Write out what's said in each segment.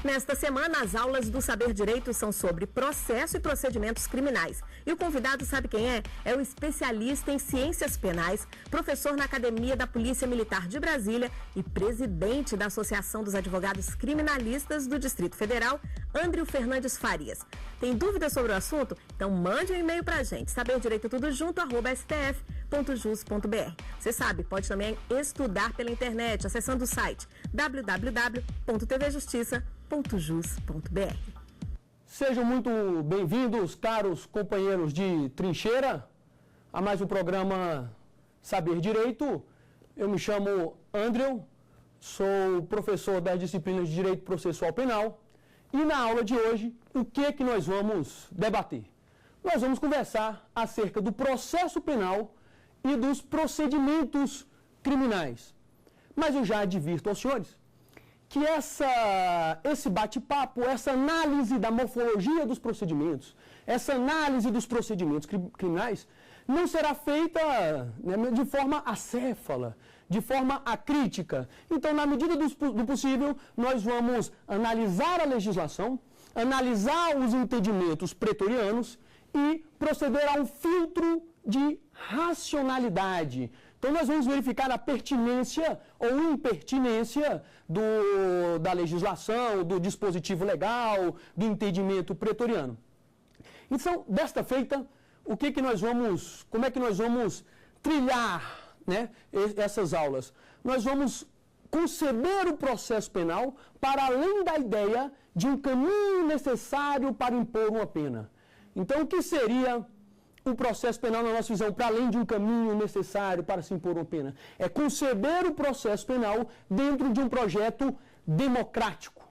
Nesta semana, as aulas do Saber Direito são sobre processo e procedimentos criminais. E o convidado sabe quem é? É o especialista em ciências penais, professor na Academia da Polícia Militar de Brasília e presidente da Associação dos Advogados Criminalistas do Distrito Federal, Andril Fernandes Farias. Tem dúvidas sobre o assunto? Então mande um e-mail pra gente, saberdireitotudojunto@stf.jus.br. Você sabe, pode também estudar pela internet, acessando o site www.tvjustiça.jus.br. Sejam muito bem-vindos, caros companheiros de trincheira, a mais um programa Saber Direito. Eu me chamo Andril, sou professor das disciplinas de Direito Processual Penal e na aula de hoje, o que nós vamos debater? Nós vamos conversar acerca do processo penal e dos procedimentos criminais. Mas eu já advirto aos senhores que esse bate-papo, essa análise da morfologia dos procedimentos, essa análise dos procedimentos criminais, não será feita de forma acéfala, de forma acrítica. Então, na medida do possível, nós vamos analisar a legislação, analisar os entendimentos pretorianos e proceder a um filtro de racionalidade. Então, nós vamos verificar a pertinência ou impertinência da legislação, do dispositivo legal, do entendimento pretoriano. Então, desta feita, como é que nós vamos trilhar, essas aulas? Nós vamos conceber o processo penal para além da ideia de um caminho necessário para impor uma pena. Então, o que seria o processo penal, na nossa visão, para além de um caminho necessário para se impor uma pena? É conceber o processo penal dentro de um projeto democrático.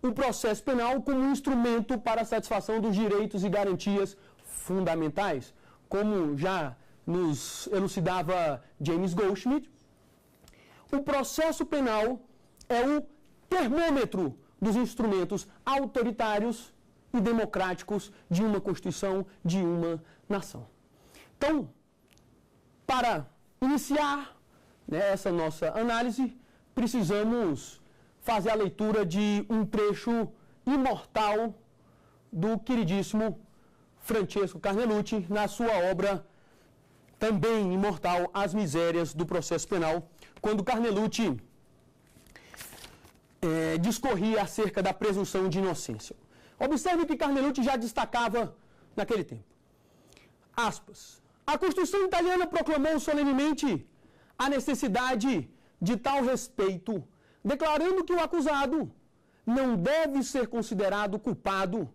O processo penal como um instrumento para a satisfação dos direitos e garantias fundamentais. Como já nos elucidava James Goldschmidt, o processo penal é o termômetro dos instrumentos autoritários e democráticos de uma Constituição, de uma nação. Então, para iniciar essa nossa análise, precisamos fazer a leitura de um trecho imortal do queridíssimo Francesco Carnelutti, na sua obra também imortal, As Misérias do Processo Penal, quando Carnelutti discorria acerca da presunção de inocência. Observe que Carnelutti já destacava naquele tempo. Aspas. A Constituição italiana proclamou solenemente a necessidade de tal respeito, declarando que o acusado não deve ser considerado culpado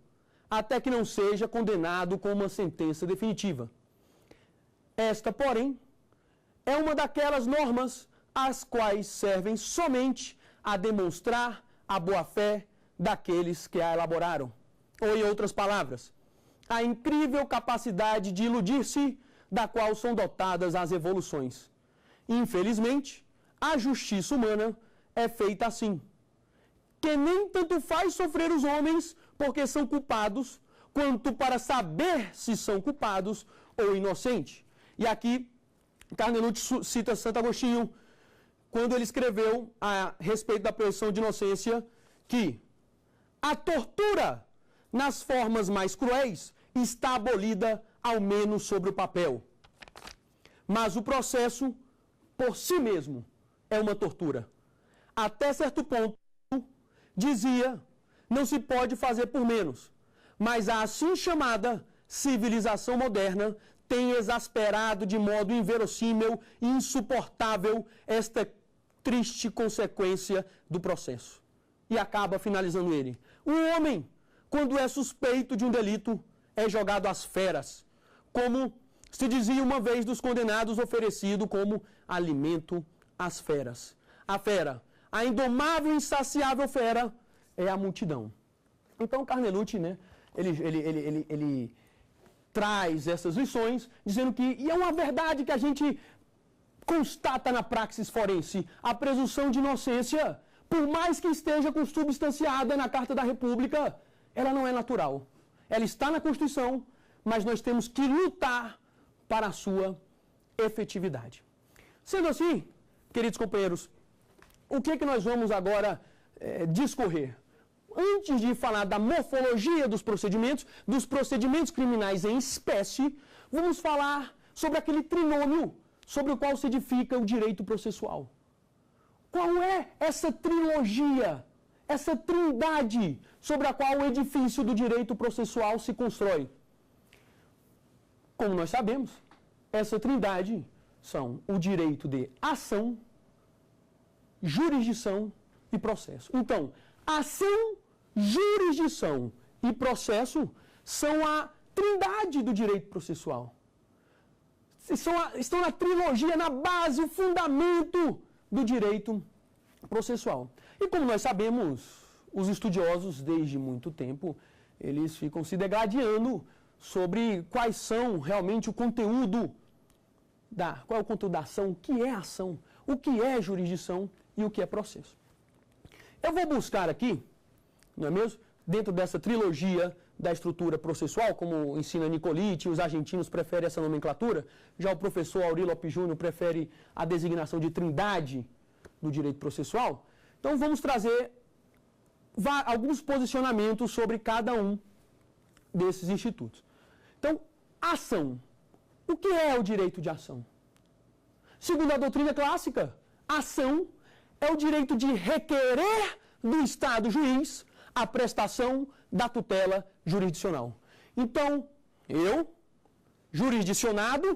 até que não seja condenado com uma sentença definitiva. Esta, porém, é uma daquelas normas as quais servem somente a demonstrar a boa-fé daqueles que a elaboraram. Ou, em outras palavras, a incrível capacidade de iludir-se da qual são dotadas as evoluções. Infelizmente, a justiça humana é feita assim, que nem tanto faz sofrer os homens porque são culpados, quanto para saber se são culpados ou inocentes. E aqui, Carnelutti cita Santo Agostinho, quando ele escreveu a respeito da presunção de inocência, que a tortura, nas formas mais cruéis, está abolida, ao menos sobre o papel. Mas o processo, por si mesmo, é uma tortura. Até certo ponto, dizia, não se pode fazer por menos. Mas a assim chamada civilização moderna tem exasperado de modo inverossímil e insuportável esta triste consequência do processo. E acaba finalizando ele. O homem, quando é suspeito de um delito, é jogado às feras, como se dizia uma vez dos condenados, oferecido como alimento às feras. A fera, a indomável e insaciável fera, é a multidão. Então, Carnelutti, ele traz essas lições, dizendo que, e é uma verdade que a gente constata na praxis forense, a presunção de inocência, por mais que esteja consubstanciada na Carta da República, ela não é natural. Ela está na Constituição, mas nós temos que lutar para a sua efetividade. Sendo assim, queridos companheiros, o que nós vamos agora discorrer? antes de falar da morfologia dos procedimentos criminais em espécie, vamos falar sobre aquele trinômio sobre o qual se edifica o direito processual. Qual é essa trilogia, essa trindade sobre a qual o edifício do direito processual se constrói? Como nós sabemos, essa trindade são o direito de ação, jurisdição e processo. Então, ação, jurisdição e processo são a trindade do direito processual. Estão na trilogia, na base, o fundamento do direito processual. E como nós sabemos, os estudiosos, desde muito tempo, eles ficam se degladiando sobre quais são realmente o conteúdo qual é o conteúdo da ação, o que é ação, o que é jurisdição e o que é processo. Eu vou buscar aqui, não é mesmo, dentro dessa trilogia da estrutura processual, como ensina Nicoliti, os argentinos preferem essa nomenclatura, já o professor Auri Lopes Júnior prefere a designação de trindade do direito processual. Então vamos trazer alguns posicionamentos sobre cada um desses institutos. Então, ação. O que é o direito de ação? Segundo a doutrina clássica, ação é o direito de requerer do Estado juiz a prestação da tutela jurisdicional. Então, eu, jurisdicionado,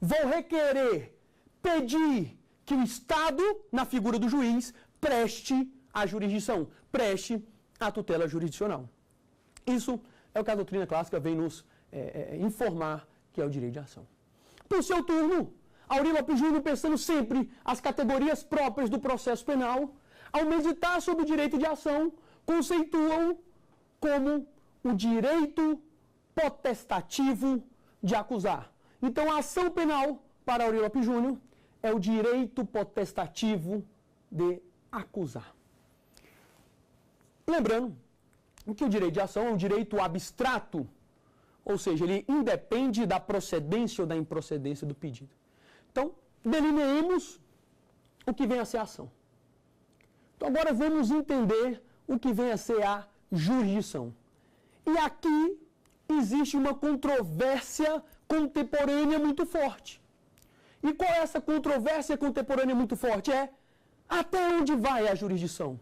vou requerer, pedir que o Estado, na figura do juiz, preste a jurisdição, preste a tutela jurisdicional. Isso é o que a doutrina clássica vem nos informar que é o direito de ação. Por seu turno, Auri Lopes Júnior, pensando sempre as categorias próprias do processo penal, ao meditar sobre o direito de ação, conceituam como o direito potestativo de acusar. Então, a ação penal, para Auri Lopes Júnior, é o direito potestativo de acusar. Lembrando que o direito de ação é um direito abstrato, ou seja, ele independe da procedência ou da improcedência do pedido. Então, delineemos o que vem a ser a ação. Então, agora vamos entender o que vem a ser a jurisdição. E aqui existe uma controvérsia contemporânea muito forte. E qual é essa controvérsia contemporânea muito forte? É até onde vai a jurisdição?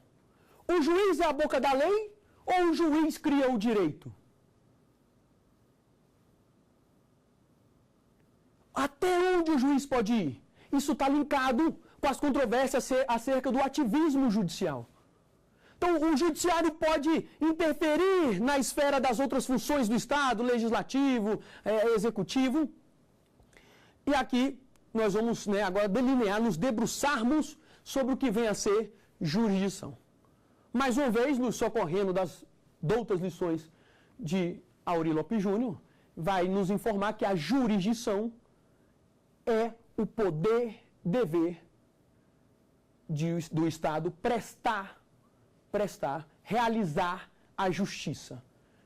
O juiz é a boca da lei ou o juiz cria o direito? Até onde o juiz pode ir? Isso está linkado com as controvérsias acerca do ativismo judicial. Então, o judiciário pode interferir na esfera das outras funções do Estado, legislativo, executivo. E aqui nós vamos agora delinear, nos debruçarmos sobre o que vem a ser jurisdição. Mais uma vez, nos socorrendo das doutas lições de Auri Lopes Júnior, vai nos informar que a jurisdição é o poder, dever do Estado realizar a justiça.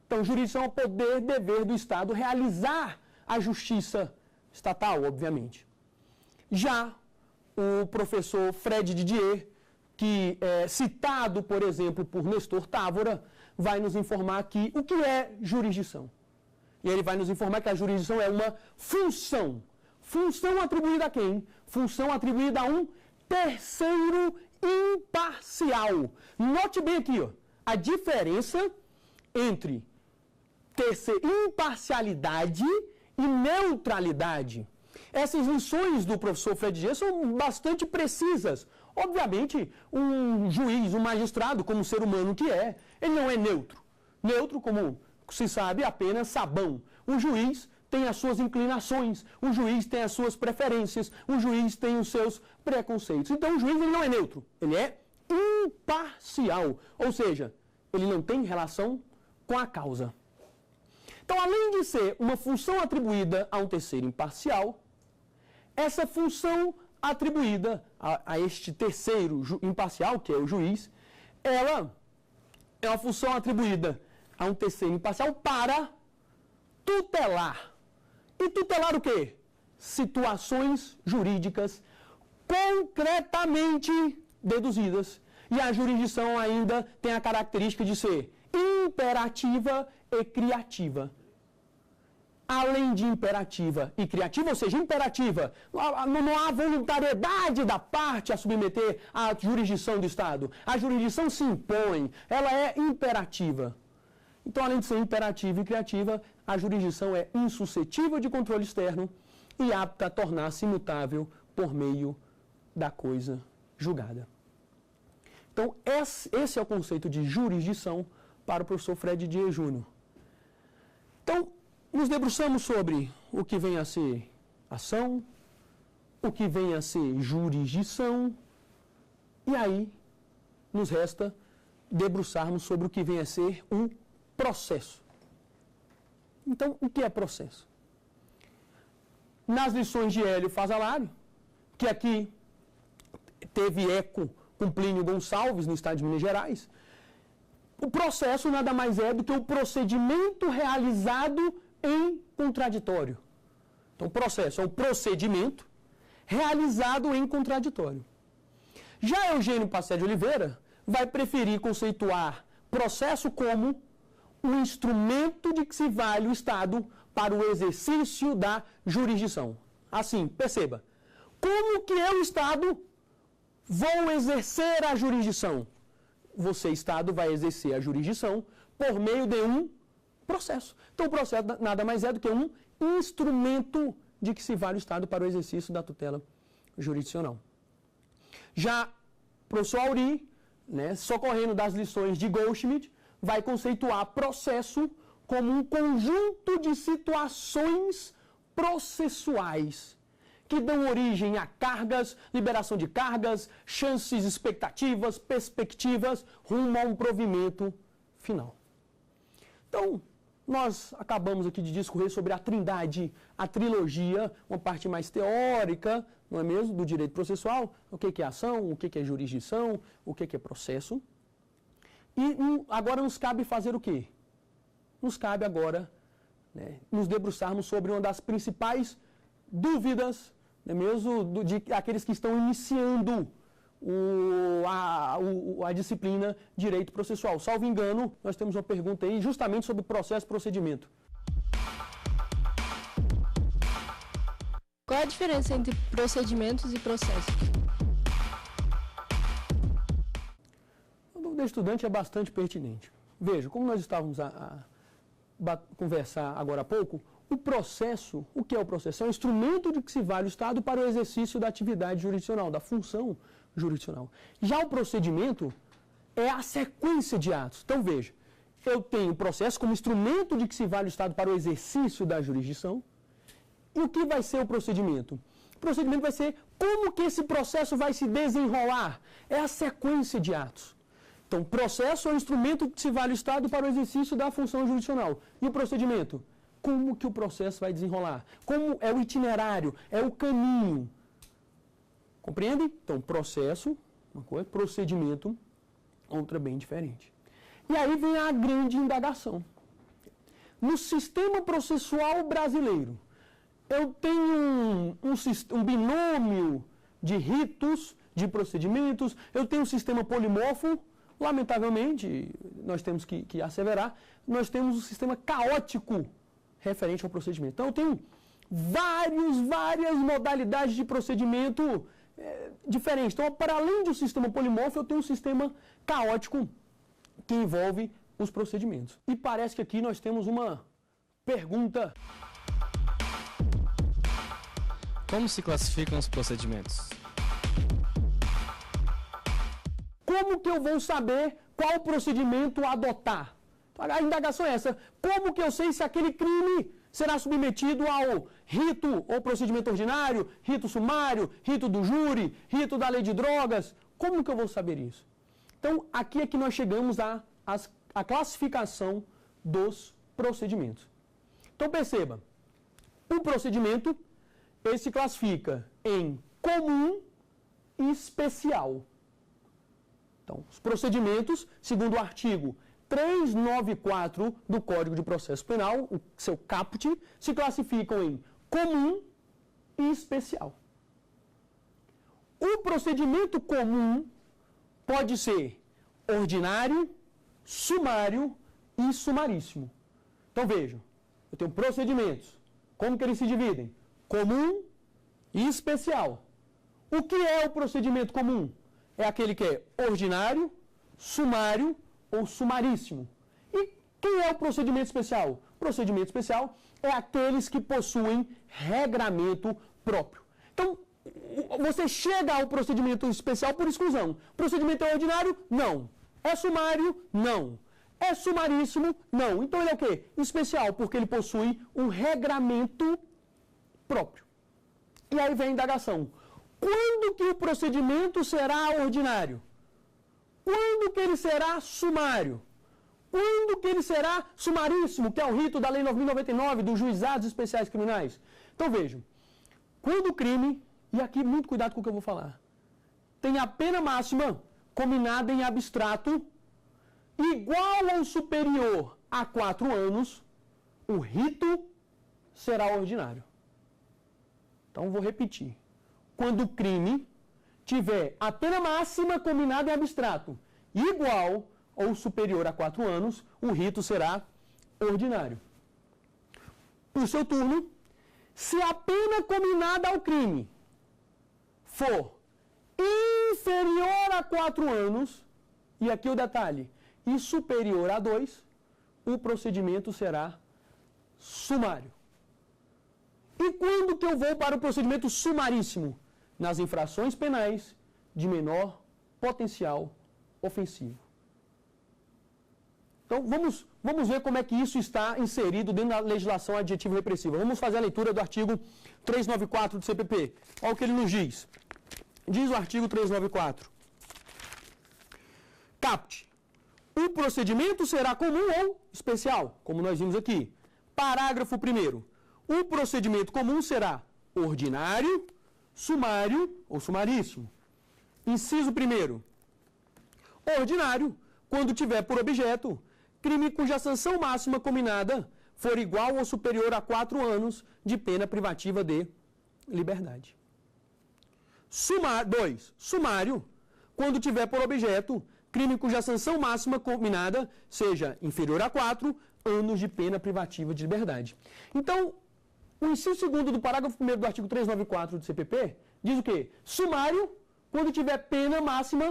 Então, jurisdição é o poder, dever do Estado realizar a justiça estatal, obviamente. Já o professor Fred Didier, que é citado, por exemplo, por Nestor Távora, vai nos informar aqui o que é jurisdição. E ele vai nos informar que a jurisdição é uma função. Função atribuída a quem? Função atribuída a um terceiro imparcial. Note bem aqui, a diferença entre imparcialidade e neutralidade. Essas lições do professor Fred Didier são bastante precisas. Obviamente, um juiz, um magistrado, como ser humano que é, ele não é neutro. Neutro, como se sabe, apenas sabão. O juiz tem as suas inclinações, o juiz tem as suas preferências, o juiz tem os seus preconceitos. Então, o juiz ele não é neutro, ele é imparcial. Ou seja, ele não tem relação com a causa. Então, além de ser uma função atribuída a um terceiro imparcial, essa função atribuída a este terceiro imparcial, que é o juiz, ela é uma função atribuída a um terceiro imparcial para tutelar. E tutelar o quê? Situações jurídicas concretamente deduzidas E a jurisdição ainda tem a característica de ser imperativa e criativa. Além de imperativa e criativa, ou seja, imperativa, não há voluntariedade da parte a submeter à jurisdição do Estado. A jurisdição se impõe, ela é imperativa. Então, além de ser imperativa e criativa, a jurisdição é insuscetível de controle externo e apta a tornar-se imutável por meio da coisa julgada. Então, esse é o conceito de jurisdição para o professor Fred Dias Júnior. Então, nos debruçamos sobre o que vem a ser ação, o que vem a ser jurisdição, e aí nos resta debruçarmos sobre o que vem a ser um processo. Então, o que é processo? Nas lições de Hélio Fazalário, que aqui teve eco com Plínio Gonçalves, no estado de Minas Gerais, o processo nada mais é do que o procedimento realizado em contraditório. Então, o processo é o procedimento realizado em contraditório. Já Eugênio Passé de Oliveira vai preferir conceituar processo como um instrumento de que se vale o Estado para o exercício da jurisdição. Assim, perceba, como que eu, Estado, vou exercer a jurisdição? Você, Estado, vai exercer a jurisdição por meio de um processo. Então, o processo nada mais é do que um instrumento de que se vale o Estado para o exercício da tutela jurisdicional. Já o professor Auri, socorrendo das lições de Goldschmidt, vai conceituar processo como um conjunto de situações processuais que dão origem a cargas, liberação de cargas, chances, expectativas, perspectivas, rumo a um provimento final. Então, nós acabamos aqui de discorrer sobre a trindade, a trilogia, uma parte mais teórica, não é mesmo, do direito processual, o que é ação, o que é jurisdição, o que é processo. E agora nos cabe fazer o quê? Nos cabe agora nos debruçarmos sobre uma das principais dúvidas, não é mesmo, de aqueles que estão iniciando a disciplina Direito Processual. Salvo engano, nós temos uma pergunta aí justamente sobre processo e procedimento. Qual é a diferença entre procedimentos e processos? A dúvida do estudante é bastante pertinente. Veja, como nós estávamos a conversar agora há pouco, o processo, o que é o processo? É um instrumento de que se vale o Estado para o exercício da atividade jurisdicional, da função jurisdicional. Já o procedimento é a sequência de atos. Então, veja, eu tenho o processo como instrumento de que se vale o Estado para o exercício da jurisdição. E o que vai ser o procedimento? O procedimento vai ser como que esse processo vai se desenrolar. É a sequência de atos. Então, processo é o instrumento de que se vale o Estado para o exercício da função jurisdicional. E o procedimento? Como que o processo vai desenrolar? Como é o itinerário, é o caminho. Compreende? Então, processo, uma coisa, procedimento, outra bem diferente. E aí vem a grande indagação. No sistema processual brasileiro, eu tenho um binômio de ritos, de procedimentos, eu tenho um sistema polimorfo, lamentavelmente, nós temos que asseverar, nós temos um sistema caótico referente ao procedimento. Então, eu tenho várias modalidades de procedimento diferentes. Então, para além de um sistema polimorfo, eu tenho um sistema caótico que envolve os procedimentos. E parece que aqui nós temos uma pergunta. Como se classificam os procedimentos? Como que eu vou saber qual procedimento adotar? A indagação é essa. Como que eu sei se aquele crime será submetido ao rito ou procedimento ordinário, rito sumário, rito do júri, rito da lei de drogas? Como que eu vou saber isso? Então, aqui é que nós chegamos à classificação dos procedimentos. Então, perceba, o procedimento, ele se classifica em comum e especial. Então, os procedimentos, segundo o artigo 394 do Código de Processo Penal, o seu caput, se classificam em comum e especial. O procedimento comum pode ser ordinário, sumário e sumaríssimo. Então vejam, eu tenho procedimentos. Como que eles se dividem? Comum e especial. O que é o procedimento comum? É aquele que é ordinário, sumário ou sumaríssimo. E quem é o procedimento especial? O procedimento especial é aqueles que possuem regramento próprio. Então, você chega ao procedimento especial por exclusão. Procedimento é ordinário? Não. É sumário? Não. É sumaríssimo? Não. Então ele é o quê? Especial, porque ele possui um regramento próprio. E aí vem a indagação. Quando que o procedimento será ordinário? Quando que ele será sumário? Quando que ele será sumaríssimo, que é o rito da Lei 9.099 dos Juizados Especiais Criminais? Então vejam, quando o crime, e aqui muito cuidado com o que eu vou falar, tem a pena máxima combinada em abstrato igual ou superior a 4 anos, o rito será ordinário. Então vou repetir. Quando o crime tiver a pena máxima combinada em abstrato igual ou superior a 4 anos, o rito será ordinário. Por seu turno, se a pena combinada ao crime for inferior a 4 anos, e aqui o detalhe, e superior a 2, o procedimento será sumário. E quando que eu vou para o procedimento sumaríssimo? Nas infrações penais de menor potencial ofensivo. Então, vamos ver como é que isso está inserido dentro da legislação adjetiva repressiva. Vamos fazer a leitura do artigo 394 do CPP. Olha o que ele nos diz. Diz o artigo 394. Caput. O procedimento será comum ou especial, como nós vimos aqui. Parágrafo 1º. O procedimento comum será ordinário, sumário ou sumaríssimo. Inciso 1º. Ordinário, quando tiver por objeto crime cuja sanção máxima combinada for igual ou superior a 4 anos de pena privativa de liberdade. 2. Sumário, quando tiver por objeto crime cuja sanção máxima combinada seja inferior a 4 anos de pena privativa de liberdade. Então, o inciso 2º do parágrafo 1º do artigo 394 do CPP diz o quê? Sumário, quando tiver pena máxima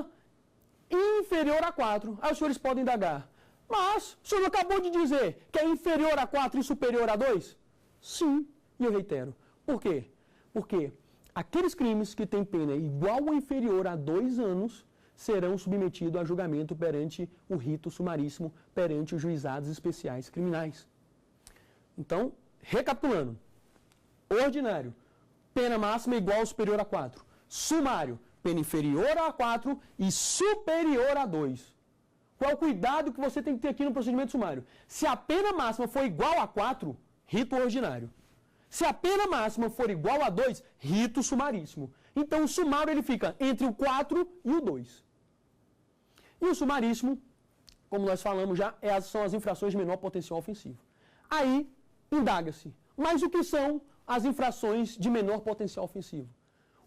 inferior a 4. Aí os senhores podem indagar. Mas, o senhor acabou de dizer que é inferior a 4 e superior a 2? Sim, e eu reitero. Por quê? Porque aqueles crimes que têm pena igual ou inferior a 2 anos serão submetidos a julgamento perante o rito sumaríssimo, perante os juizados especiais criminais. Então, recapitulando. Ordinário, pena máxima igual ou superior a 4. Sumário, pena inferior a 4 e superior a 2. Qual o cuidado que você tem que ter aqui no procedimento sumário? Se a pena máxima for igual a 4, rito ordinário. Se a pena máxima for igual a 2, rito sumaríssimo. Então o sumário ele fica entre o 4 e o 2. E o sumaríssimo, como nós falamos já, são as infrações de menor potencial ofensivo. Aí, indaga-se, mas o que são as infrações de menor potencial ofensivo?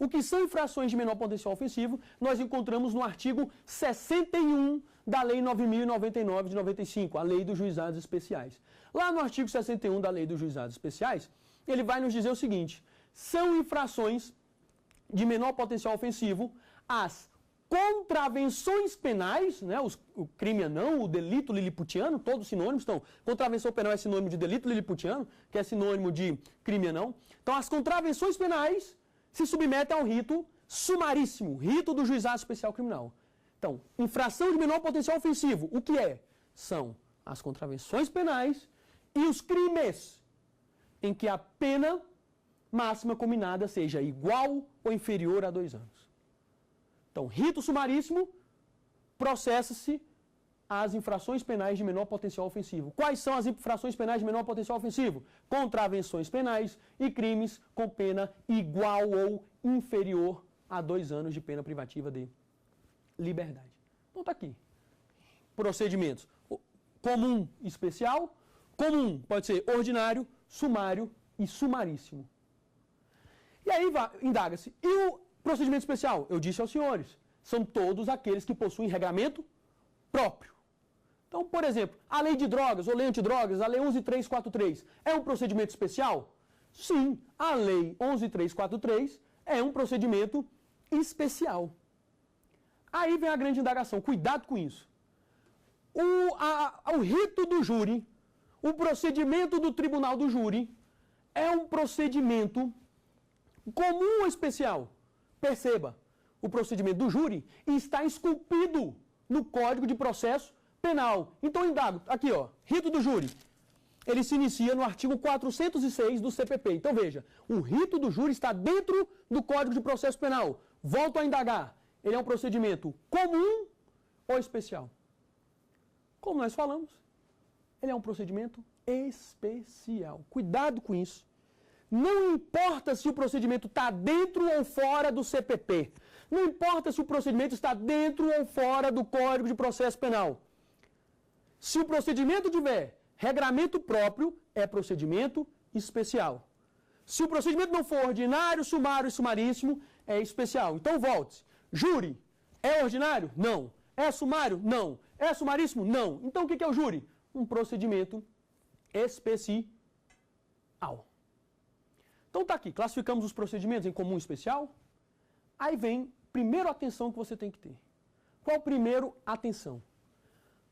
O que são infrações de menor potencial ofensivo, nós encontramos no artigo 61 da Lei 9.099 de 95, a Lei dos Juizados Especiais. Lá no artigo 61 da Lei dos Juizados Especiais, ele vai nos dizer o seguinte: são infrações de menor potencial ofensivo as contravenções penais, né, o crime anão, o delito liliputiano, todos sinônimos. Então, contravenção penal é sinônimo de delito liliputiano, que é sinônimo de crime anão. Então, as contravenções penais se submetem ao rito sumaríssimo, rito do Juizado Especial Criminal. Então, infração de menor potencial ofensivo, o que é? São as contravenções penais e os crimes em que a pena máxima combinada seja igual ou inferior a 2 anos. Então, rito sumaríssimo, processa-se as infrações penais de menor potencial ofensivo. Quais são as infrações penais de menor potencial ofensivo? Contravenções penais e crimes com pena igual ou inferior a 2 anos de pena privativa de liberdade. Então está aqui. Procedimentos. Comum e especial. Comum pode ser ordinário, sumário e sumaríssimo. E aí indaga-se. E o procedimento especial? Eu disse aos senhores. São todos aqueles que possuem regramento próprio. Então, por exemplo, a lei de drogas ou lei antidrogas, a lei 11.343, é um procedimento especial? Sim, a lei 11.343 é um procedimento especial. Aí vem a grande indagação, cuidado com isso. O rito do júri, o procedimento do tribunal do júri, é um procedimento comum ou especial? Perceba, o procedimento do júri está esculpido no Código de Processo Penal. Então, indago, aqui ó, rito do júri, ele se inicia no artigo 406 do CPP. Então, veja, o rito do júri está dentro do Código de Processo Penal. Volto a indagar, ele é um procedimento comum ou especial? Como nós falamos, ele é um procedimento especial. Cuidado com isso. Não importa se o procedimento está dentro ou fora do CPP. Não importa se o procedimento está dentro ou fora do Código de Processo Penal. Se o procedimento tiver regramento próprio, é procedimento especial. Se o procedimento não for ordinário, sumário e sumaríssimo, é especial. Então, volte-se. Júri é ordinário? Não. É sumário? Não. É sumaríssimo? Não. Então, o que é o júri? Um procedimento especial. Então, tá aqui. Classificamos os procedimentos em comum e especial. Aí vem, primeiro, atenção que você tem que ter. Qual primeiro? Atenção.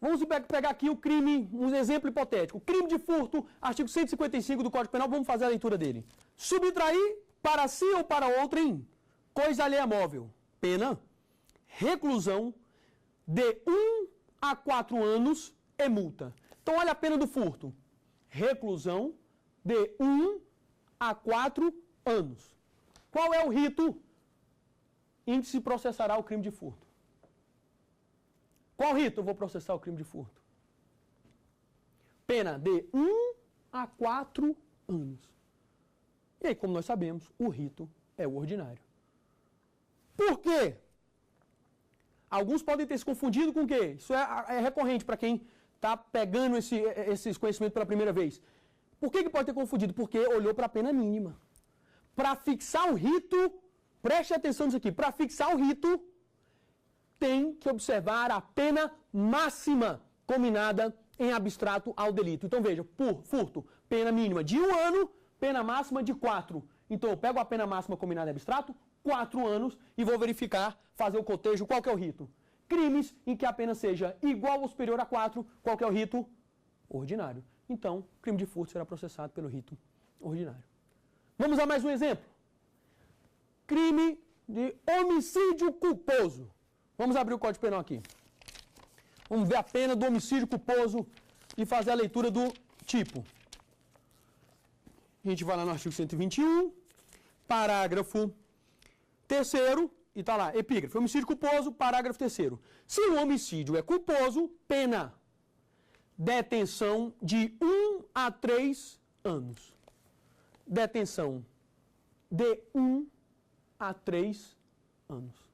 Vamos pegar aqui o crime, um exemplo hipotético. Crime de furto, artigo 155 do Código Penal, vamos fazer a leitura dele. Subtrair para si ou para outrem coisa alheia móvel. Pena, reclusão de 1 a 4 anos e multa. Então, olha a pena do furto. Reclusão de 1 a 4 anos. Qual é o rito em que se processará o crime de furto? Qual rito eu vou processar o crime de furto? Pena de 1 a 4 anos. E aí, como nós sabemos, o rito é o ordinário. Por quê? Alguns podem ter se confundido com o quê? Isso é recorrente para quem está pegando esses conhecimentos pela primeira vez. Por que pode ter confundido? Porque olhou para a pena mínima. Para fixar o rito, preste atenção nisso aqui, para fixar o rito, tem que observar a pena máxima combinada em abstrato ao delito. Então veja, por furto, pena mínima de 1 ano, pena máxima de 4. Então eu pego a pena máxima combinada em abstrato, 4 anos, e vou verificar, fazer o cotejo, qual que é o rito. Crimes em que a pena seja igual ou superior a 4, qual que é o rito? Ordinário. Então, crime de furto será processado pelo rito ordinário. Vamos a mais um exemplo. Crime de homicídio culposo. Vamos abrir o Código Penal aqui. Vamos ver a pena do homicídio culposo e fazer a leitura do tipo. A gente vai lá no artigo 121, parágrafo 3º, e está lá, epígrafe, homicídio culposo, parágrafo 3º. Se o homicídio é culposo, pena detenção de 1 a 3 anos. Detenção de 1 a 3 anos.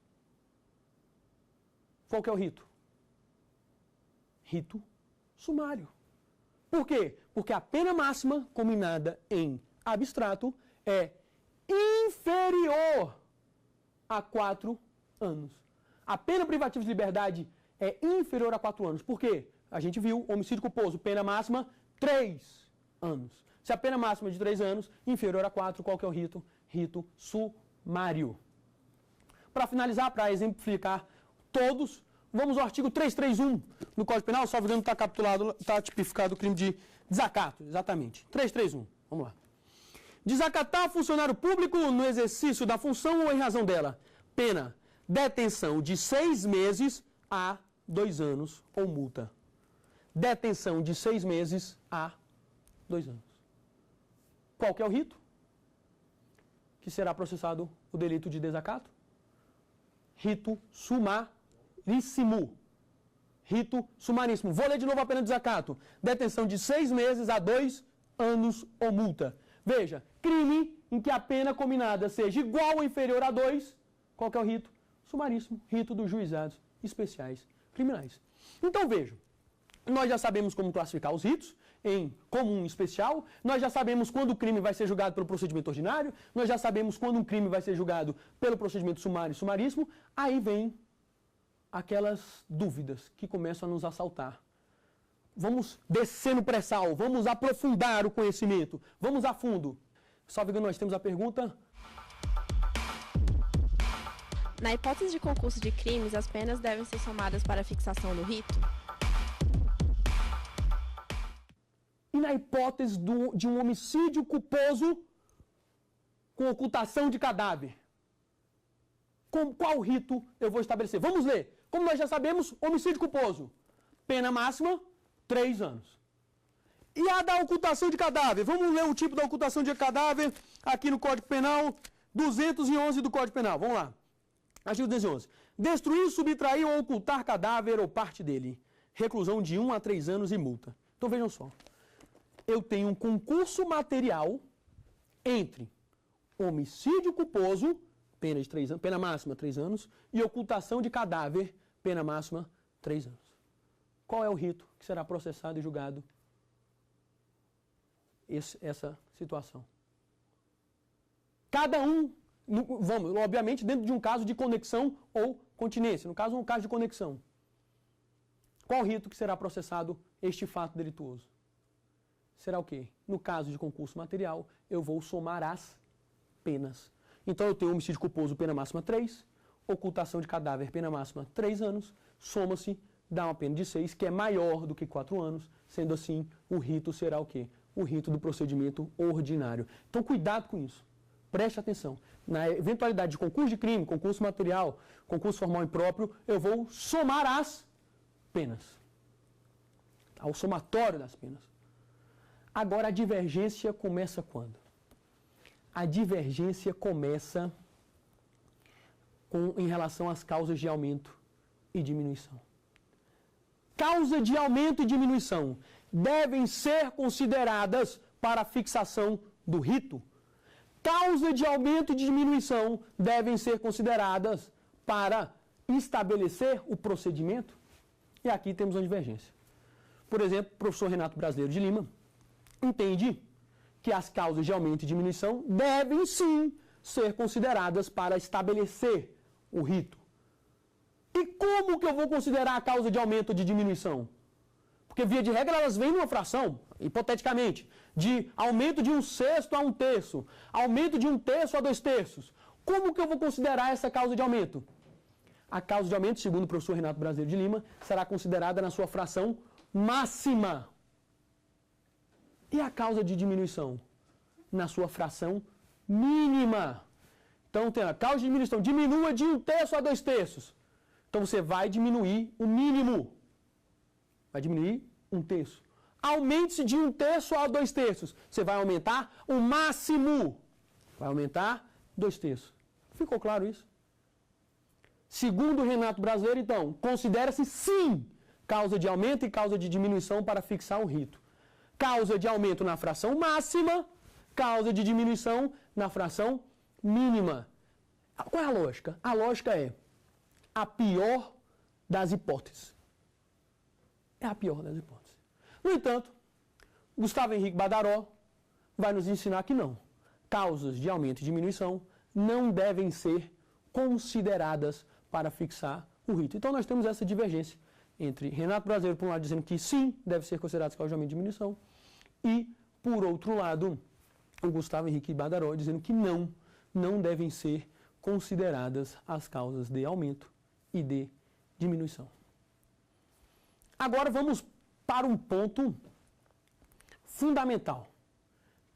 Qual que é o rito? Rito sumário. Por quê? Porque a pena máxima combinada em abstrato é inferior a 4 anos. A pena privativa de liberdade é inferior a 4 anos. Por quê? A gente viu, homicídio culposo, pena máxima 3 anos. Se a pena máxima é de 3 anos, inferior a 4, qual que é o rito? Rito sumário. Para finalizar, para exemplificar todos, vamos ao artigo 331 do Código Penal, só vendo está capitulado, está tipificado o crime de desacato, exatamente. 331, vamos lá. Desacatar funcionário público no exercício da função ou em razão dela. Pena, detenção de 6 meses a 2 anos ou multa. Detenção de 6 meses a 2 anos. Qual que é o rito? Que será processado o delito de desacato? Rito sumaríssimo. Rito sumaríssimo. Vou ler de novo a pena de desacato. Detenção de 6 meses a 2 anos ou multa. Veja, crime em que a pena combinada seja igual ou inferior a 2, qual que é o rito? Sumaríssimo. Rito dos juizados especiais criminais. Então vejam, nós já sabemos como classificar os ritos em comum e especial, nós já sabemos quando o crime vai ser julgado pelo procedimento ordinário, nós já sabemos quando um crime vai ser julgado pelo procedimento sumário e sumaríssimo, aí vem aquelas dúvidas que começam a nos assaltar. Vamos descer no pré-sal, vamos aprofundar o conhecimento, vamos a fundo. Salve engano, nós temos a pergunta. Na hipótese de concurso de crimes, as penas devem ser somadas para a fixação do rito? E na hipótese de um homicídio culposo com ocultação de cadáver? Com qual rito eu vou estabelecer? Vamos ler. Como nós já sabemos, homicídio culposo. Pena máxima, 3 anos. E a da ocultação de cadáver? Vamos ler o tipo da ocultação de cadáver aqui no Código Penal, 211 do Código Penal. Vamos lá. Artigo 211. Destruir, subtrair ou ocultar cadáver ou parte dele. Reclusão de 1 a 3 anos e multa. Então vejam só. Eu tenho um concurso material entre homicídio culposo, pena de 3 anos, pena máxima 3 anos, e ocultação de cadáver, pena máxima 3 anos. Qual é o rito que será processado e julgado essa situação? Cada um, vamos, obviamente, dentro de um caso de conexão ou continência. No caso, um caso de conexão. Qual rito que será processado este fato delituoso? Será o quê? No caso de concurso material, eu vou somar as penas. Então, eu tenho homicídio culposo, pena máxima 3, ocultação de cadáver, pena máxima 3 anos, soma-se, dá uma pena de 6, que é maior do que 4 anos, sendo assim, o rito será o quê? O rito do procedimento ordinário. Então, cuidado com isso. Preste atenção. Na eventualidade de concurso de crime, concurso material, concurso formal impróprio, eu vou somar as penas. Ao somatório das penas. Agora, a divergência começa quando? A divergência começa em relação às causas de aumento e diminuição. Causa de aumento e diminuição devem ser consideradas para a fixação do rito. Causa de aumento e diminuição devem ser consideradas para estabelecer o procedimento. E aqui temos uma divergência. Por exemplo, o professor Renato Brasileiro de Lima entende que as causas de aumento e diminuição devem sim ser consideradas para estabelecer o rito. E como que eu vou considerar a causa de aumento ou de diminuição? Porque, via de regra, elas vêm numa fração, hipoteticamente, de aumento de 1/6 a 1/3, aumento de 1/3 a 2/3. Como que eu vou considerar essa causa de aumento? A causa de aumento, segundo o professor Renato Brasileiro de Lima, será considerada na sua fração máxima. E a causa de diminuição? Na sua fração mínima. Então, tem a causa de diminuição. Diminua de 1/3 a 2/3. Então, você vai diminuir o mínimo. Vai diminuir 1/3. Aumente-se de 1/3 a 2/3. Você vai aumentar o máximo. Vai aumentar 2/3. Ficou claro isso? Segundo o Renato Brasileiro, então, considera-se sim causa de aumento e causa de diminuição para fixar o rito. Causa de aumento na fração máxima, causa de diminuição na fração mínima. Qual é a lógica? A lógica é a pior das hipóteses. É a pior das hipóteses. No entanto, Gustavo Henrique Badaró vai nos ensinar que não. Causas de aumento e diminuição não devem ser consideradas para fixar o rito. Então, nós temos essa divergência entre Renato Brasileiro, por um lado, dizendo que sim, deve ser considerado causas de aumento e diminuição, e, por outro lado, o Gustavo Henrique Badaró dizendo que não devem ser consideradas as causas de aumento e de diminuição. Agora vamos para um ponto fundamental,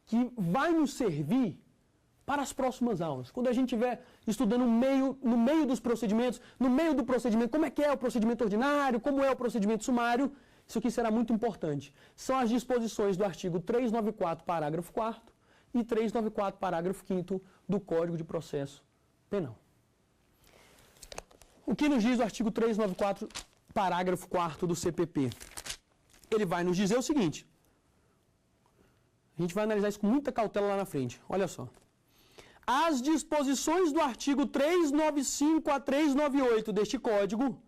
que vai nos servir para as próximas aulas. Quando a gente estiver estudando no meio dos procedimentos, no meio do procedimento, como é que é o procedimento ordinário, como é o procedimento sumário, isso aqui será muito importante. São as disposições do artigo 394, parágrafo 4º e 394, parágrafo 5º do Código de Processo Penal. O que nos diz o artigo 394, parágrafo 4º do CPP? Ele vai nos dizer o seguinte. A gente vai analisar isso com muita cautela lá na frente. Olha só. As disposições do artigo 395 a 398 deste Código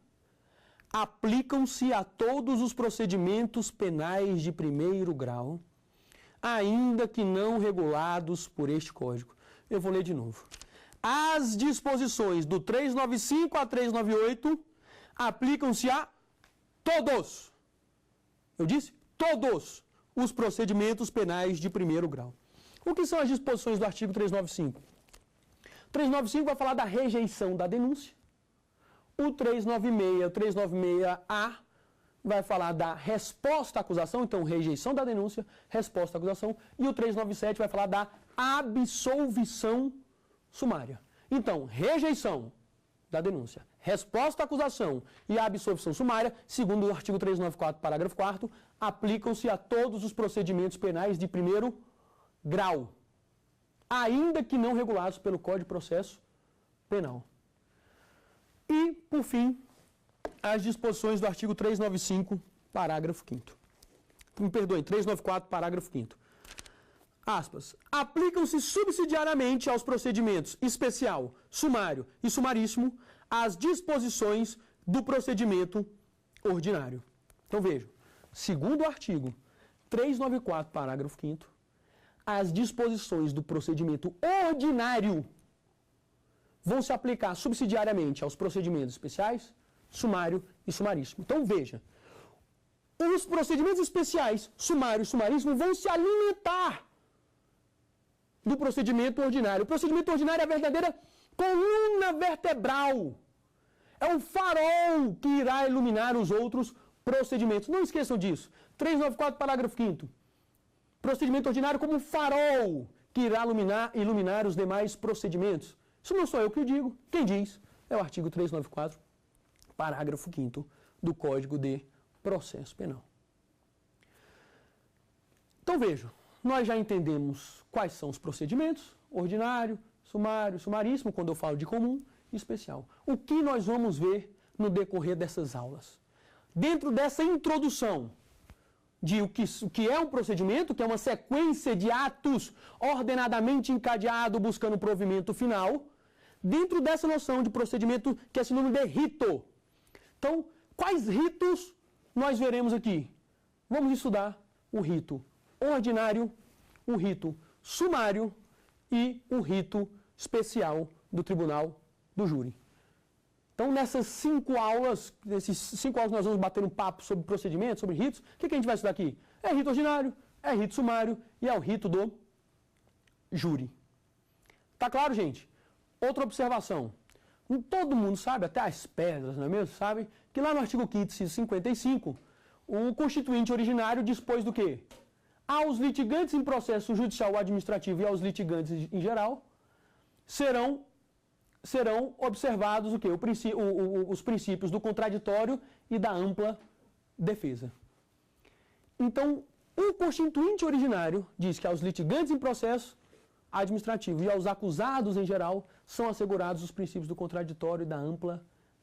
aplicam-se a todos os procedimentos penais de primeiro grau, ainda que não regulados por este Código. Eu vou ler de novo. As disposições do 395 a 398 aplicam-se a todos. Eu disse todos os procedimentos penais de primeiro grau. O que são as disposições do artigo 395? 395 vai falar da rejeição da denúncia. O 396, o 396A vai falar da resposta à acusação, então rejeição da denúncia, resposta à acusação, e o 397 vai falar da absolvição sumária. Então, rejeição da denúncia, resposta à acusação e a absolvição sumária, segundo o artigo 394, parágrafo 4º, aplicam-se a todos os procedimentos penais de primeiro grau, ainda que não regulados pelo Código de Processo Penal. E, por fim, as disposições do artigo 395, parágrafo 5º. Me perdoem, 394, parágrafo 5º. Aspas. Aplicam-se subsidiariamente aos procedimentos especial, sumário e sumaríssimo as disposições do procedimento ordinário. Então, vejam, segundo o artigo 394, parágrafo 5º, as disposições do procedimento ordinário vão se aplicar subsidiariamente aos procedimentos especiais, sumário e sumaríssimo. Então, veja, os procedimentos especiais, sumário e sumaríssimo, vão se alimentar do procedimento ordinário. O procedimento ordinário é a verdadeira coluna vertebral. É o farol que irá iluminar os outros procedimentos. Não esqueçam disso. 394, parágrafo 5º. Procedimento ordinário como farol que irá iluminar os demais procedimentos. Isso não sou eu que o digo. Quem diz é o artigo 394, parágrafo 5º do Código de Processo Penal. Então vejam, nós já entendemos quais são os procedimentos, ordinário, sumário, sumaríssimo, quando eu falo de comum e especial. O que nós vamos ver no decorrer dessas aulas? Dentro dessa introdução de o que é um procedimento, que é uma sequência de atos ordenadamente encadeado buscando o provimento final, dentro dessa noção de procedimento que é sinônimo de rito. Então, quais ritos nós veremos aqui? Vamos estudar o rito ordinário, o rito sumário e o rito especial do tribunal do júri. Então, nessas 5 aulas, nós vamos bater um papo sobre procedimentos, sobre ritos. O que a gente vai estudar aqui? É rito ordinário, é rito sumário e é o rito do júri. Tá claro, gente? Outra observação. Todo mundo sabe, até as pedras, não é mesmo? Sabe que lá no artigo 5º, inciso 55, o constituinte originário dispôs do quê? Aos litigantes em processo judicial ou administrativo e aos litigantes em geral, serão observados o quê? Os princípios do contraditório e da ampla defesa. Então, o constituinte originário diz que aos litigantes em processo administrativo e aos acusados em geral são assegurados os princípios do contraditório e da ampla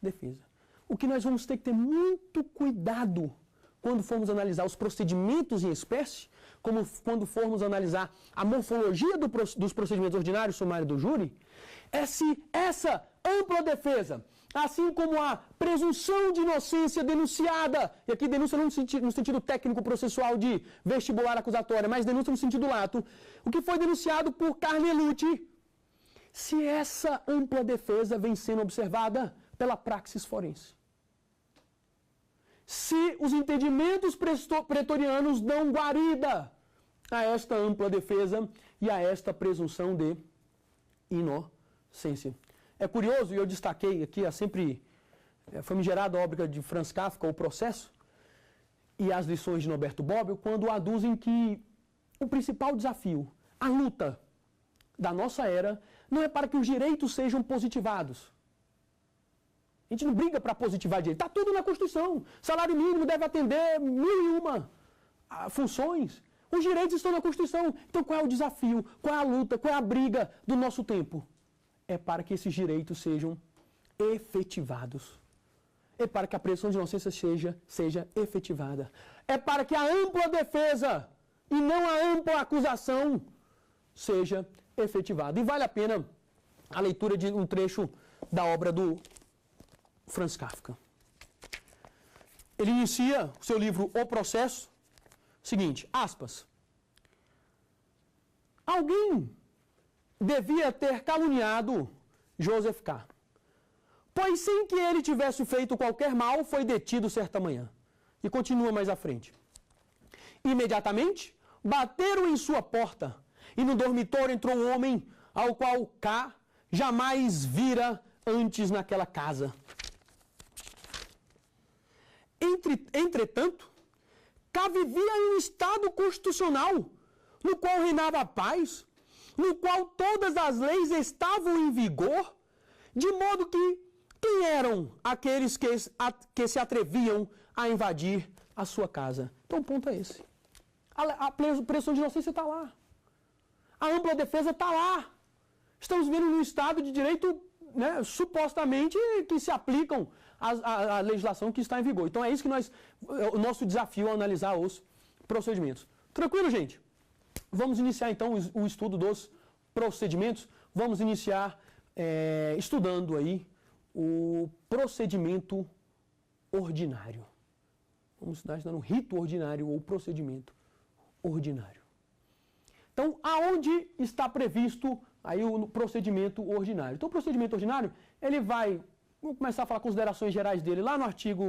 defesa. O que nós vamos ter que ter muito cuidado quando formos analisar os procedimentos em espécie, como quando formos analisar a morfologia dos procedimentos ordinários, sumário do júri, é se essa ampla defesa, assim como a presunção de inocência denunciada, e aqui denúncia não no sentido técnico processual de vestibular acusatória, mas denúncia no sentido lato, o que foi denunciado por Carnelucci, se essa ampla defesa vem sendo observada pela praxis forense. Se os entendimentos pretorianos dão guarida a esta ampla defesa e a esta presunção de inocência. É curioso, e eu destaquei aqui a sempre famigerada obra de Franz Kafka, O Processo, e as lições de Norberto Bobbio, quando aduzem que o principal desafio, a luta da nossa era, não é para que os direitos sejam positivados. A gente não briga para positivar direito. Está tudo na Constituição. Salário mínimo deve atender 1001 funções. Os direitos estão na Constituição. Então qual é o desafio? Qual é a luta? Qual é a briga do nosso tempo? É para que esses direitos sejam efetivados. É para que a presunção de inocência seja efetivada. É para que a ampla defesa e não a ampla acusação seja efetivada. E vale a pena a leitura de um trecho da obra do Franz Kafka. Ele inicia o seu livro O Processo, seguinte, aspas. Alguém devia ter caluniado Joseph K. Pois sem que ele tivesse feito qualquer mal, foi detido certa manhã. E continua mais à frente. Imediatamente, bateram em sua porta, e no dormitório entrou um homem, ao qual Cá jamais vira antes naquela casa. Entretanto, Cá vivia em um estado constitucional, no qual reinava a paz, no qual todas as leis estavam em vigor, de modo que quem eram aqueles que se atreviam a invadir a sua casa? Então o ponto é esse. A presunção de inocência está lá. A ampla defesa está lá. Estamos vivendo num estado de direito, né, supostamente, que se aplicam à legislação que está em vigor. Então é isso que o nosso desafio é analisar os procedimentos. Tranquilo, gente? Vamos iniciar então o estudo dos procedimentos. Vamos iniciar estudando aí o procedimento ordinário. Vamos estudar estudando o rito ordinário ou procedimento ordinário. Então, aonde está previsto aí o procedimento ordinário? Então, o procedimento ordinário, ele vai, vamos começar a falar considerações gerais dele lá no artigo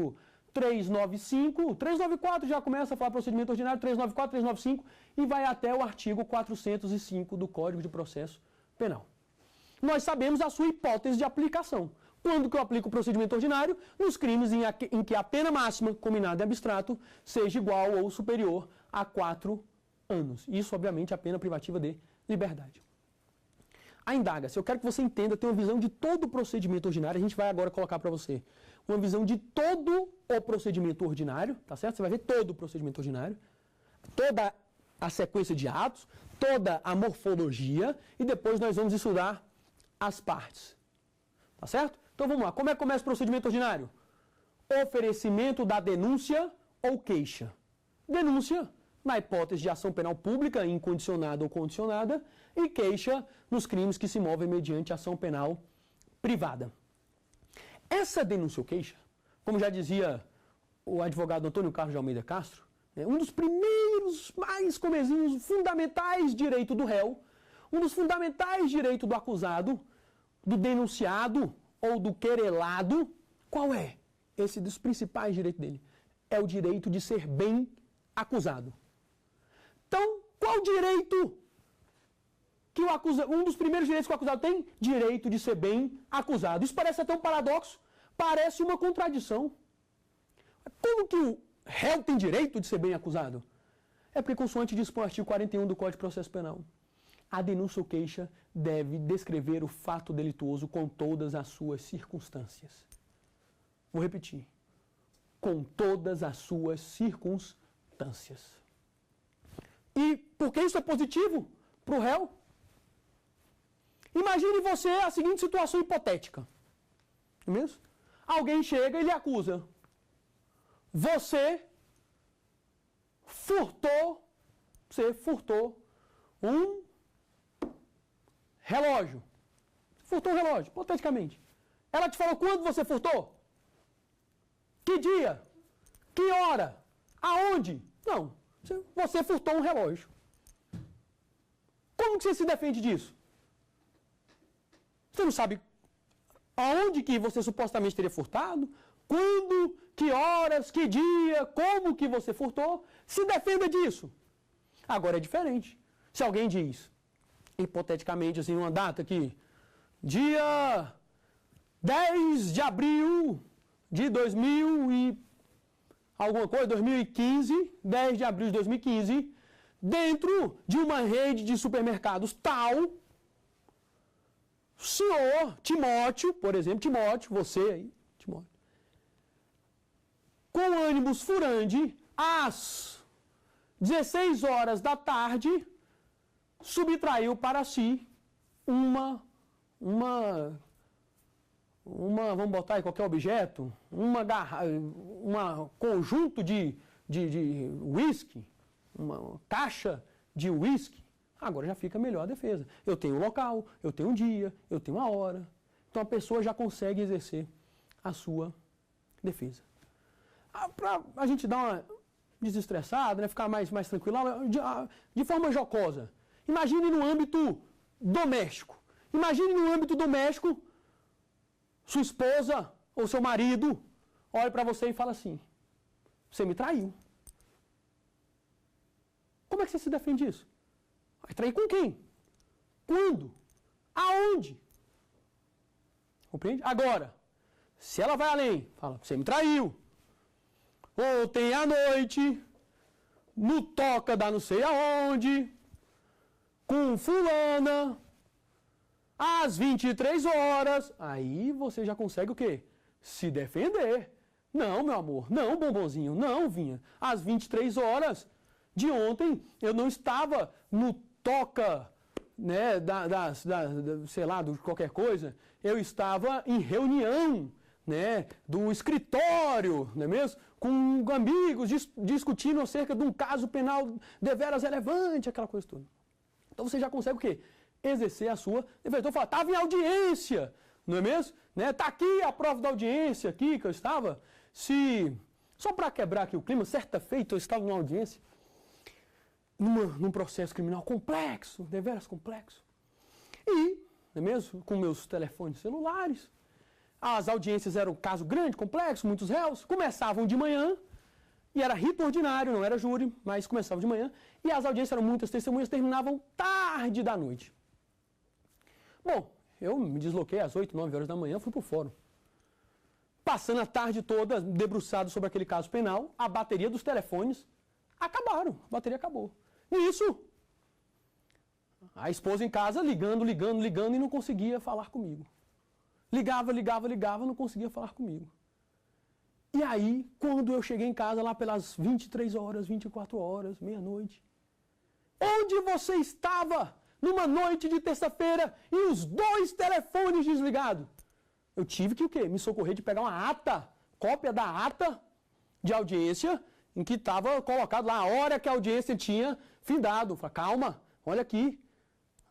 395, 394 já começa a falar procedimento ordinário, 394, 395 e vai até o artigo 405 do Código de Processo Penal. Nós sabemos a sua hipótese de aplicação. Quando que eu aplico o procedimento ordinário? Nos crimes em que a pena máxima, combinada em abstrato, seja igual ou superior a 4 anos. Isso, obviamente, a pena privativa de liberdade. A indaga-se, eu quero que você entenda, tem uma visão de todo o procedimento ordinário, a gente vai agora colocar para você uma visão de todo o procedimento ordinário, tá certo? Você vai ver todo o procedimento ordinário, toda a sequência de atos, toda a morfologia, e depois nós vamos estudar as partes. Tá certo? Então vamos lá. Como é que começa o procedimento ordinário? Oferecimento da denúncia ou queixa. Denúncia, na hipótese de ação penal pública, incondicionada ou condicionada, e queixa nos crimes que se movem mediante ação penal privada. Essa denúncia ou queixa, como já dizia o advogado Antônio Carlos de Almeida Castro, é um dos primeiros, mais comezinhos, fundamentais direitos do réu, um dos fundamentais direitos do acusado, do denunciado ou do querelado, qual é? Esse dos principais direitos dele. É o direito de ser bem acusado. Então, qual direito que o acusado, um dos primeiros direitos que o acusado tem? Direito de ser bem acusado. Isso parece até um paradoxo, parece uma contradição. Como que o réu tem direito de ser bem acusado? É porque, consoante dispõe o artigo 41 do Código de Processo Penal, a denúncia ou queixa deve descrever o fato delituoso com todas as suas circunstâncias. Vou repetir. Com todas as suas circunstâncias. E por que isso é positivo para o réu? Imagine você a seguinte situação hipotética. Não é mesmo? Alguém chega e lhe acusa. Você furtou um relógio. Furtou um relógio, hipoteticamente. Ela te falou quando você furtou? Que dia? Que hora? Aonde? Não. Você furtou um relógio. Como que você se defende disso? Você não sabe aonde que você supostamente teria furtado, quando, que horas, que dia, como que você furtou. Se defenda disso. Agora é diferente. Se alguém diz, hipoteticamente, assim, uma data aqui, dia 10 de abril de 2000 e alguma coisa, 2015, 10 de abril de 2015, dentro de uma rede de supermercados tal, o senhor Timóteo, por exemplo, Timóteo, você aí, Timóteo, com ônibus furande, às 16 horas da tarde, subtraiu para si vamos botar aí qualquer objeto, conjunto de uísque, uma caixa de uísque. Agora já fica melhor a defesa. Eu tenho um local, eu tenho um dia, eu tenho uma hora. Então a pessoa já consegue exercer a sua defesa. Para a gente dar uma desestressada, né, ficar mais tranquilo, de forma jocosa. Imagine no âmbito doméstico. Imagine no âmbito doméstico sua esposa ou seu marido olha para você e fala assim: você me traiu. Como é que você se defende disso? Vai trair com quem? Quando? Aonde? Compreende? Agora, se ela vai além, fala: você me traiu. Ontem à noite, no toca da não sei aonde, com fulana, às 23 horas, aí você já consegue o quê? Se defender. Não, meu amor, não, bombonzinho, não, Vinha. Às 23 horas de ontem, eu não estava no toca, né, sei lá, de qualquer coisa. Eu estava em reunião, né, do escritório, não é mesmo? Com amigos, discutindo acerca de um caso penal deveras relevante, aquela coisa toda. Então você já consegue o quê? Exercer a sua defesa. Então fala: estava em audiência, não é mesmo? Né? Tá aqui a prova da audiência aqui que eu estava. Só para quebrar aqui o clima, certa feita eu estava numa audiência, num processo criminal complexo, deveras complexo. E, não é mesmo? Com meus telefones celulares. As audiências eram um caso grande, complexo, muitos réus. Começavam de manhã, e era rito ordinário, não era júri, mas começavam de manhã. E as audiências eram muitas testemunhas, terminavam tarde da noite. Bom, eu me desloquei às 8, 9 horas da manhã, fui para o fórum. Passando a tarde toda debruçado sobre aquele caso penal, a bateria dos telefones acabaram, a bateria acabou. Nisso, a esposa em casa ligando e não conseguia falar comigo. Ligava, não conseguia falar comigo. E aí, quando eu cheguei em casa, lá pelas 23 horas, 24 horas, meia-noite, onde você estava numa noite de terça-feira e os 2 telefones desligados? Eu tive que o quê? Me socorrer de pegar uma ata, cópia da ata de audiência, em que estava colocado lá a hora que a audiência tinha findado. Falei: calma, olha aqui,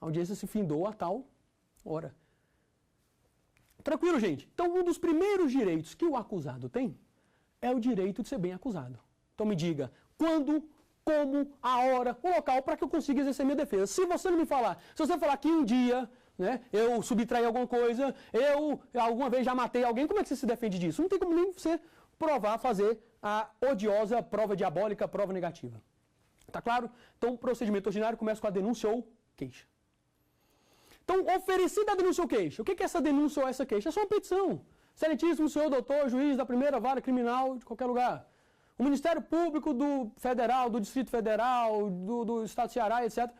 a audiência se findou a tal hora. Tranquilo, gente? Então, um dos primeiros direitos que o acusado tem é o direito de ser bem acusado. Então me diga, quando, como, a hora, o local, para que eu consiga exercer minha defesa. Se você não me falar, se você falar que um dia, né, eu subtraí alguma coisa, eu alguma vez já matei alguém, como é que você se defende disso? Não tem como nem você provar, fazer a odiosa prova diabólica, prova negativa. Tá claro? Então, o procedimento ordinário começa com a denúncia ou queixa. Então, oferecida a denúncia ou queixa. O que é essa denúncia ou essa queixa? É só uma petição. Excelentíssimo senhor doutor, juiz da primeira vara criminal de qualquer lugar. O Ministério Público do Federal, do Distrito Federal, do Estado de Ceará, etc.,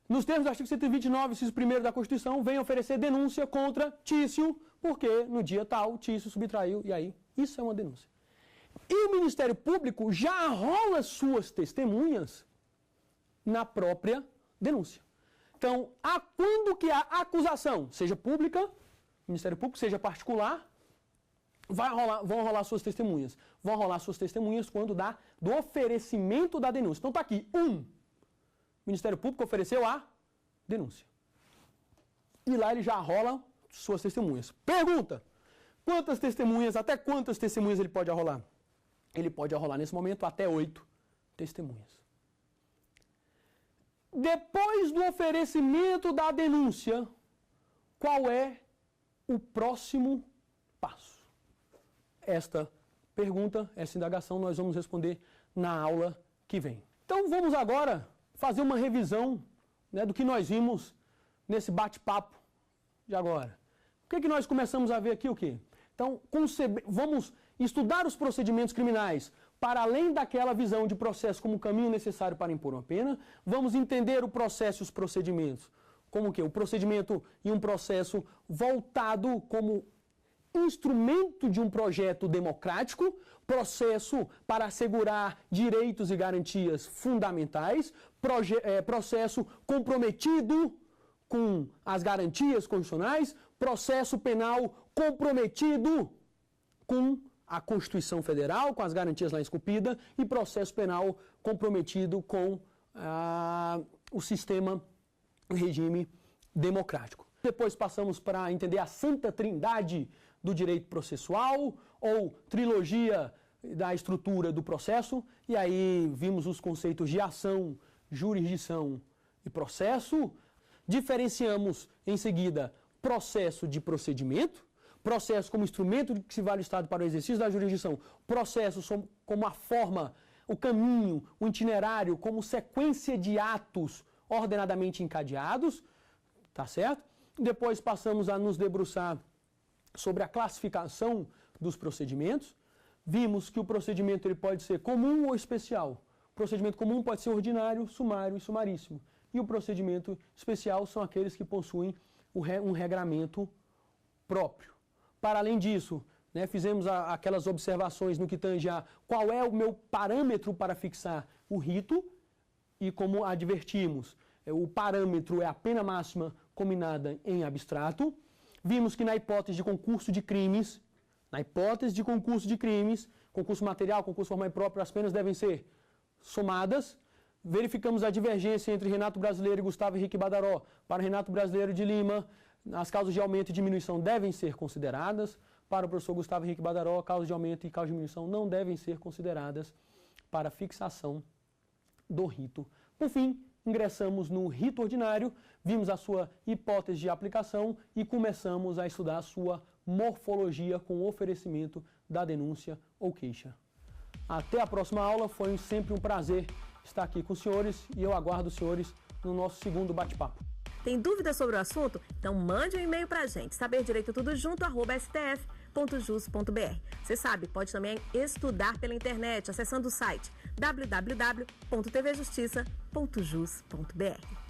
nos termos do artigo 129, inciso 1º da Constituição, vem oferecer denúncia contra Tício, porque no dia tal, Tício subtraiu, e aí, isso é uma denúncia. E o Ministério Público já arrola suas testemunhas na própria denúncia. Então, quando que a acusação, seja pública, Ministério Público, seja particular, vão rolar suas testemunhas. Vão rolar suas testemunhas quando do oferecimento da denúncia. Então está aqui, o Ministério Público ofereceu a denúncia. E lá ele já rola suas testemunhas. Pergunta, quantas testemunhas, até quantas testemunhas ele pode arrolar? Ele pode arrolar nesse momento até 8 testemunhas. Depois do oferecimento da denúncia, qual é o próximo passo? Esta pergunta, essa indagação, nós vamos responder na aula que vem. Então vamos agora fazer uma revisão, né, do que nós vimos nesse bate-papo de agora. O que nós começamos a ver aqui? O quê? Então, vamos estudar os procedimentos criminais para além daquela visão de processo como caminho necessário para impor uma pena. Vamos entender o processo e os procedimentos como o quê? O procedimento e um processo voltado como instrumento de um projeto democrático, processo para assegurar direitos e garantias fundamentais, processo comprometido com as garantias constitucionais, processo penal comprometido com a Constituição Federal, com as garantias lá esculpidas, e processo penal comprometido com o sistema, o regime democrático. Depois passamos para entender a Santa Trindade do direito processual, ou trilogia da estrutura do processo, e aí vimos os conceitos de ação, jurisdição e processo. Diferenciamos em seguida processo de procedimento, Processo como instrumento que se vale o Estado para o exercício da jurisdição. Processo como a forma, o caminho, o itinerário, como sequência de atos ordenadamente encadeados, tá certo? Depois passamos a nos debruçar sobre a classificação dos procedimentos. Vimos que o procedimento ele pode ser comum ou especial. O procedimento comum pode ser ordinário, sumário e sumaríssimo. E o procedimento especial são aqueles que possuem um regramento próprio. Para além disso, né, fizemos aquelas observações no que tange a qual é o meu parâmetro para fixar o rito, e como advertimos, o parâmetro é a pena máxima combinada em abstrato. Vimos que na hipótese de concurso de crimes, concurso material, concurso formal e próprio, as penas devem ser somadas. Verificamos a divergência entre Renato Brasileiro e Gustavo Henrique Badaró. Para Renato Brasileiro de Lima, as causas de aumento e diminuição devem ser consideradas. Para o professor Gustavo Henrique Badaró, causas de aumento e causas de diminuição não devem ser consideradas para fixação do rito. Por fim, ingressamos no rito ordinário, vimos a sua hipótese de aplicação e começamos a estudar a sua morfologia com o oferecimento da denúncia ou queixa. Até a próxima aula, foi sempre um prazer estar aqui com os senhores e eu aguardo os senhores no nosso segundo bate-papo. Tem dúvidas sobre o assunto? Então mande um e-mail pra gente, saberdireitotudojunto@stf.jus.br. Você sabe, pode também estudar pela internet, acessando o site www.tvjustiça.jus.br.